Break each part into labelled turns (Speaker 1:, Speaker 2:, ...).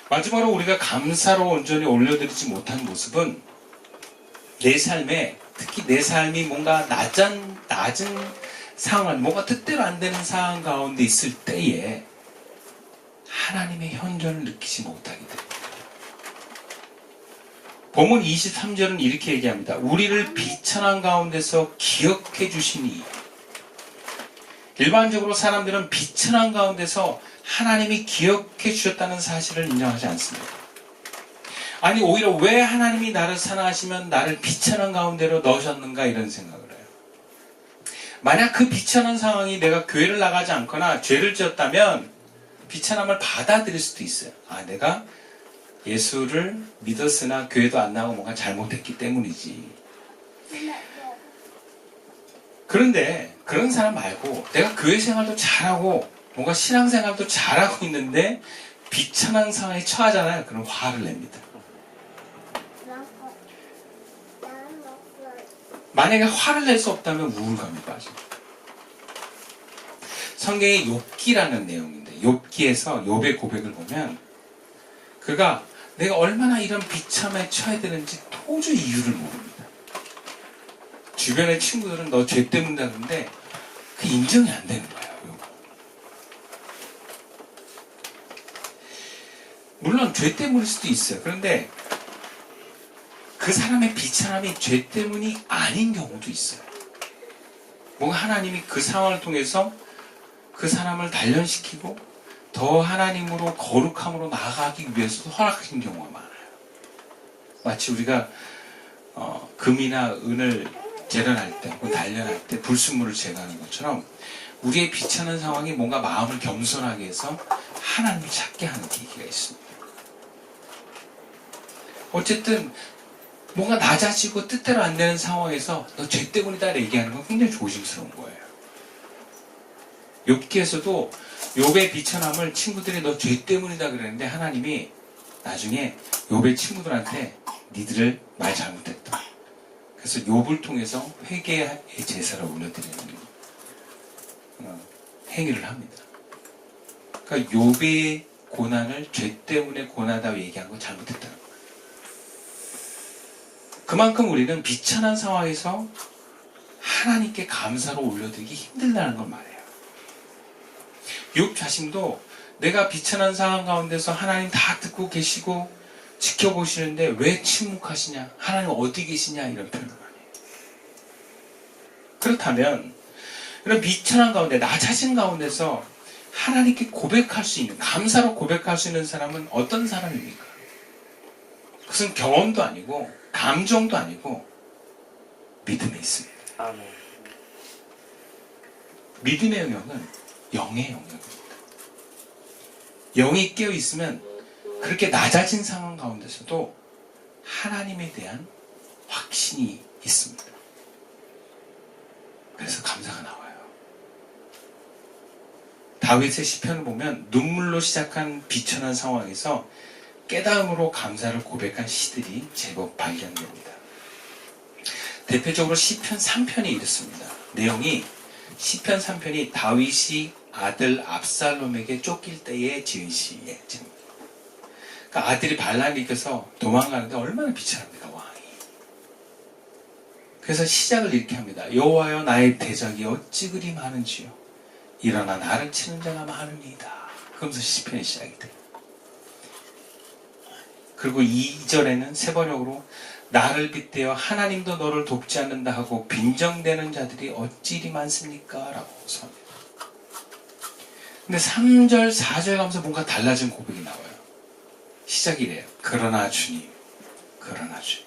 Speaker 1: 마지막으로 우리가 감사로 온전히 올려드리지 못한 모습은 내 삶에, 특히 내 삶이 뭔가 낮은 상황, 뭔가 뜻대로 안 되는 상황 가운데 있을 때에 하나님의 현존을 느끼지 못하게 됩니다. 본문 23절은 이렇게 얘기합니다. 우리를 비천한 가운데서 기억해 주시니. 일반적으로 사람들은 비천한 가운데서 하나님이 기억해 주셨다는 사실을 인정하지 않습니다. 아니, 오히려 왜 하나님이 나를 사랑하시면 나를 비천한 가운데로 넣으셨는가 이런 생각을 해요. 만약 그 비천한 상황이 내가 교회를 나가지 않거나 죄를 지었다면 비천함을 받아들일 수도 있어요. 아, 내가 예수를 믿었으나 교회도 안 나가고 뭔가 잘못했기 때문이지. 그런데 그런 사람 말고 내가 교회 생활도 잘하고 뭔가 신앙생활도 잘하고 있는데 비천한 상황에 처하잖아요. 그럼 화를 냅니다. 만약에 화를 낼 수 없다면 우울감이 빠집니다. 성경에 욥기라는 내용인데 욥기에서 욥의 고백을 보면 그가 내가 얼마나 이런 비참에 처해야 되는지 도저히 이유를 모릅니다. 주변의 친구들은 너 죄 때문이다 그러는데 그 인정이 안 되는 거예요. 물론 죄 때문일 수도 있어요. 그런데 그 사람의 비참함이 죄 때문이 아닌 경우도 있어요. 뭔가 하나님이 그 상황을 통해서 그 사람을 단련시키고 더 하나님으로 거룩함으로 나아가기 위해서도 허락하신 경우가 많아요. 마치 우리가 금이나 은을 재련할 때 혹은 단련할 때 불순물을 제거하는 것처럼 우리의 비천한 상황이 뭔가 마음을 겸손하게 해서 하나님을 찾게 하는 계기가 있습니다. 어쨌든 뭔가 낮아지고 뜻대로 안 되는 상황에서 너 죄 때문이다 얘기하는 건 굉장히 조심스러운 거예요. 욥기에서도 욥의 비천함을 친구들이 너 죄 때문이다 그랬는데 하나님이 나중에 욥의 친구들한테 니들을 말 잘못했다. 그래서 욥을 통해서 회개의 제사를 올려드리는 행위를 합니다. 그러니까 욥의 고난을 죄 때문에 고난하다고 얘기한 건 잘못했다는 거예요. 그만큼 우리는 비천한 상황에서 하나님께 감사로 올려드리기 힘들다는 걸 말해요. 욥 자신도 내가 비천한 상황 가운데서 하나님 다 듣고 계시고 지켜보시는데 왜 침묵하시냐? 하나님 어디 계시냐? 이런 표현을 많이 해요. 그렇다면 이런 비천한 가운데 낮아진 가운데서 하나님께 고백할 수 있는, 감사로 고백할 수 있는 사람은 어떤 사람입니까? 그것은 경험도 아니고 감정도 아니고 믿음에 있습니다.
Speaker 2: 아멘.
Speaker 1: 믿음의 영역은 영의 영역입니다. 영이 깨어있으면 그렇게 낮아진 상황 가운데서도 하나님에 대한 확신이 있습니다. 그래서 감사가 나와요. 다윗의 시편을 보면 눈물로 시작한 비천한 상황에서 깨달음으로 감사를 고백한 시들이 제법 발견됩니다. 대표적으로 시편 3편이 이렇습니다. 내용이 시편 3편이 다윗이 아들 압살롬에게 쫓길 때에 지은 시예요. 그러니까 아들이 반란을 일으켜서 도망가는데 얼마나 비천합니까, 왕이. 그래서 시작을 이렇게 합니다. 여호와여 나의 대적이 어찌 그리 많은지요. 일어나 나를 치는 자가 많으니이다. 그러면서 시편이 시작이 돼요. 그리고 2절에는 세 번역으로 나를 빗대어 하나님도 너를 돕지 않는다 하고 빈정대는 자들이 어찌 이리 많습니까? 라고 선합니다. 근데 3절, 4절 가면서 뭔가 달라진 고백이 나와요. 시작이 이래요. 그러나 주님, 그러나 주님.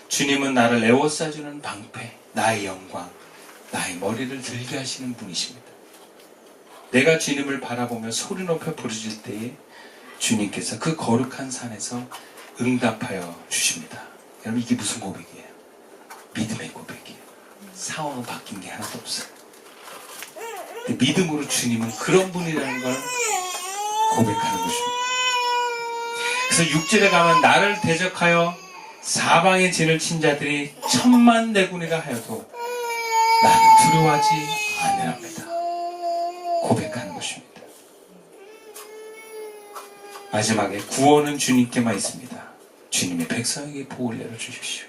Speaker 1: 주님은 나를 에워싸주는 방패, 나의 영광, 나의 머리를 들게 하시는 분이십니다. 내가 주님을 바라보며 소리 높여 부르짖을 때에 주님께서 그 거룩한 산에서 응답하여 주십니다. 여러분 이게 무슨 고백이에요? 믿음의 고백이에요. 상황은 바뀐 게 하나도 없어요. 근데 믿음으로 주님은 그런 분이라는 걸 고백하는 것입니다. 그래서 6절에 가면 나를 대적하여 사방의 진을 친 자들이 천만대군이라 하여도 나는 두려워하지 않으랍니다. 고백하는 것입니다. 마지막에 구원은 주님께만 있습니다. 주님의 백성에게 복을 내려주십시오.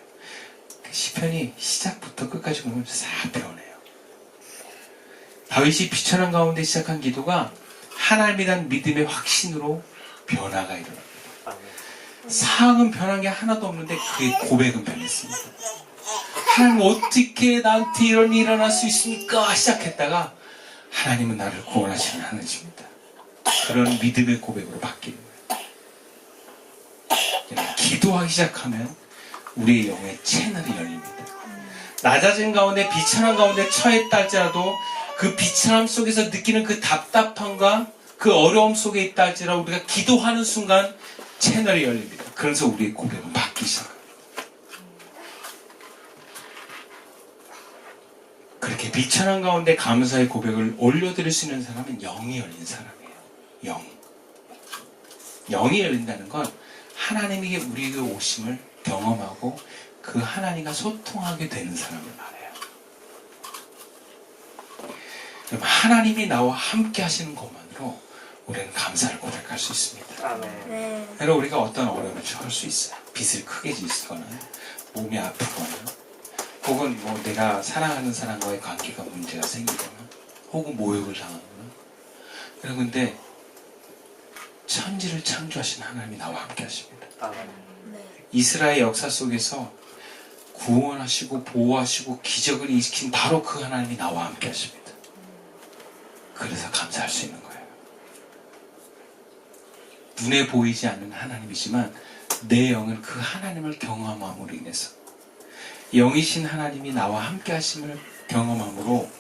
Speaker 1: 시편이 시작부터 끝까지 보면 싹 배우네요. 다윗이 비천한 가운데 시작한 기도가 하나님에 대한 믿음의 확신으로 변화가 일어납니다. 상황은 변한 게 하나도 없는데 그의 고백은 변했습니다. 하나님 어떻게 나한테 이런 일이 일어날 수 있습니까? 시작했다가 하나님은 나를 구원하시는 하나님입니다. 그런 믿음의 고백으로 바뀌는 거예요. 기도하기 시작하면 우리의 영의 채널이 열립니다. 낮아진 가운데 비천한 가운데 처했다 할지라도 그 비천함 속에서 느끼는 그 답답함과 그 어려움 속에 있다 할지라도 우리가 기도하는 순간 채널이 열립니다. 그래서 우리의 고백은 바뀌기 시작합니다. 그렇게 비천한 가운데 감사의 고백을 올려드릴 수 있는 사람은 영이 열린 사람이에요. 영이 열린다는 건 하나님에게 우리에게 오심을 경험하고 그 하나님과 소통하게 되는 사람을 말해요. 그럼 하나님이 나와 함께 하시는 것만으로 우리는 감사를 고백할 수 있습니다.
Speaker 2: 아멘.
Speaker 1: 그래서 우리가 어떤 어려움을 처할 수 있어요. 빚을 크게 지거나 몸이 아프거나 혹은 뭐 내가 사랑하는 사람과의 관계가 문제가 생기거나 혹은 모욕을 당하거나 그런데 천지를 창조하신 하나님이 나와 함께 하십니다.
Speaker 2: 아멘.
Speaker 1: 이스라엘 역사 속에서 구원하시고 보호하시고 기적을 일으킨 바로 그 하나님이 나와 함께 하십니다. 그래서 감사할 수 있는 거예요. 눈에 보이지 않는 하나님이지만 내 영은 그 하나님을 경험함으로 인해서 영이신 하나님이 나와 함께 하심을 경험함으로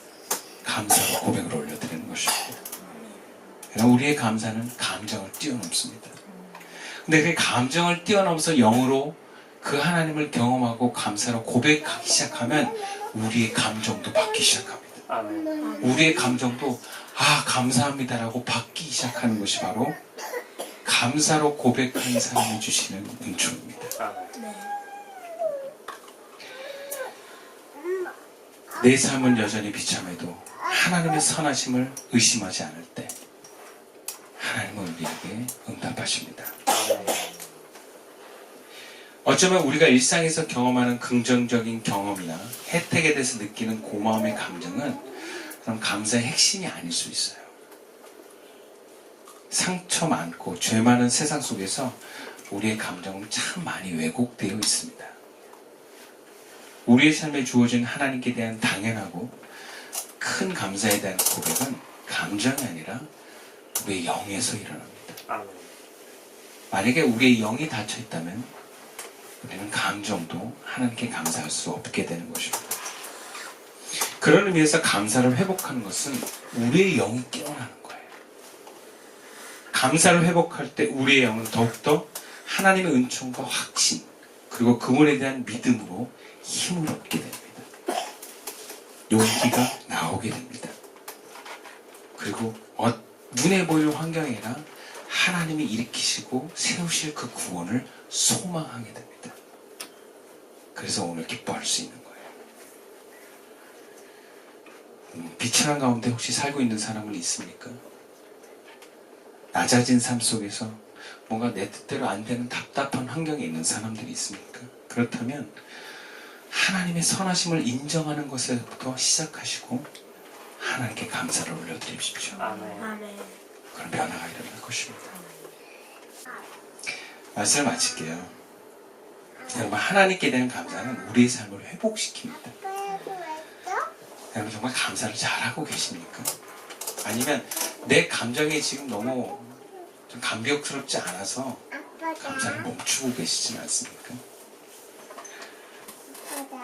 Speaker 1: 감사로 고백을 올려드리는 것입니다. 그러니까 우리의 감사는 감정을 뛰어넘습니다. 근데 그 감정을 뛰어넘어서 영으로 그 하나님을 경험하고 감사로 고백하기 시작하면 우리의 감정도 바뀌기 시작합니다.
Speaker 2: 아멘.
Speaker 1: 우리의 감정도 감사합니다라고 바뀌기 시작하는 것이 바로 감사로 고백하는 사람이 주시는 은총입니다.
Speaker 2: 아멘.
Speaker 1: 내 삶은 여전히 비참해도 하나님의 선하심을 의심하지 않을 때 하나님은 우리에게 응답하십니다. 어쩌면 우리가 일상에서 경험하는 긍정적인 경험이나 혜택에 대해서 느끼는 고마움의 감정은 그런 감사의 핵심이 아닐 수 있어요. 상처 많고 죄 많은 세상 속에서 우리의 감정은 참 많이 왜곡되어 있습니다. 우리의 삶에 주어진 하나님께 대한 당연하고 큰 감사에 대한 고백은 감정이 아니라 우리의 영에서 일어납니다.
Speaker 2: 아멘.
Speaker 1: 만약에 우리의 영이 닫혀 있다면 우리는 감정도 하나님께 감사할 수 없게 되는 것입니다. 그런 의미에서 감사를 회복하는 것은 우리의 영이 깨어나는 거예요. 감사를 회복할 때 우리의 영은 더욱더 하나님의 은총과 확신 그리고 그분에 대한 믿음으로 힘을 얻게 됩니다. 용기가 나오게 됩니다. 그리고 눈에 보이는 환경이 아니라 하나님이 일으키시고 세우실 그 구원을 소망하게 됩니다. 그래서 오늘 기뻐할 수 있는 거예요. 비천한 가운데 혹시 살고 있는 사람은 있습니까? 낮아진 삶 속에서 뭔가 내 뜻대로 안 되는 답답한 환경에 있는 사람들이 있습니까? 그렇다면 하나님의 선하심을 인정하는 것에부터 시작하시고 하나님께 감사를 올려드리십시오.
Speaker 2: 아멘.
Speaker 1: 그런 변화가 일어날 것입니다. 말씀을 마칠게요. 여러분, 하나님께 대한 감사는 우리의 삶을 회복시킵니다. 여러분 정말 감사를 잘하고 계십니까? 아니면 내 감정이 지금 너무 좀 감격스럽지 않아서 감사를 멈추고 계시진 않습니까?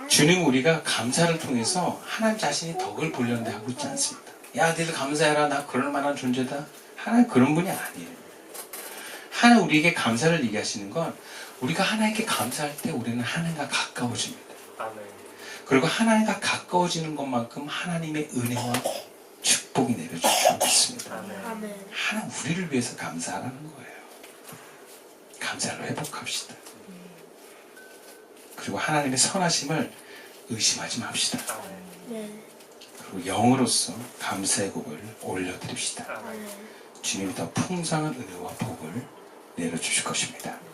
Speaker 1: 주님 우리가 감사를 통해서 하나님 자신이 덕을 보려는데 하고 있지 않습니다. 야, 너희들 감사해라. 나 그럴 만한 존재다. 하나님 그런 분이 아니에요. 하나님 우리에게 감사를 얘기하시는 건 우리가 하나님께 감사할 때 우리는 하나님과 가까워집니다.
Speaker 2: 아멘.
Speaker 1: 그리고 하나님과 가까워지는 것만큼 하나님의 은혜와 축복이 내려주시고 있습니다.
Speaker 2: 아멘.
Speaker 1: 하나님 우리를 위해서 감사하라는 거예요. 감사를 회복합시다. 그리고 하나님의 선하심을 의심하지 맙시다. 그리고 영으로서 감사의 곡을 올려드립시다. 주님이 더 풍성한 은혜와 복을 내려주실 것입니다.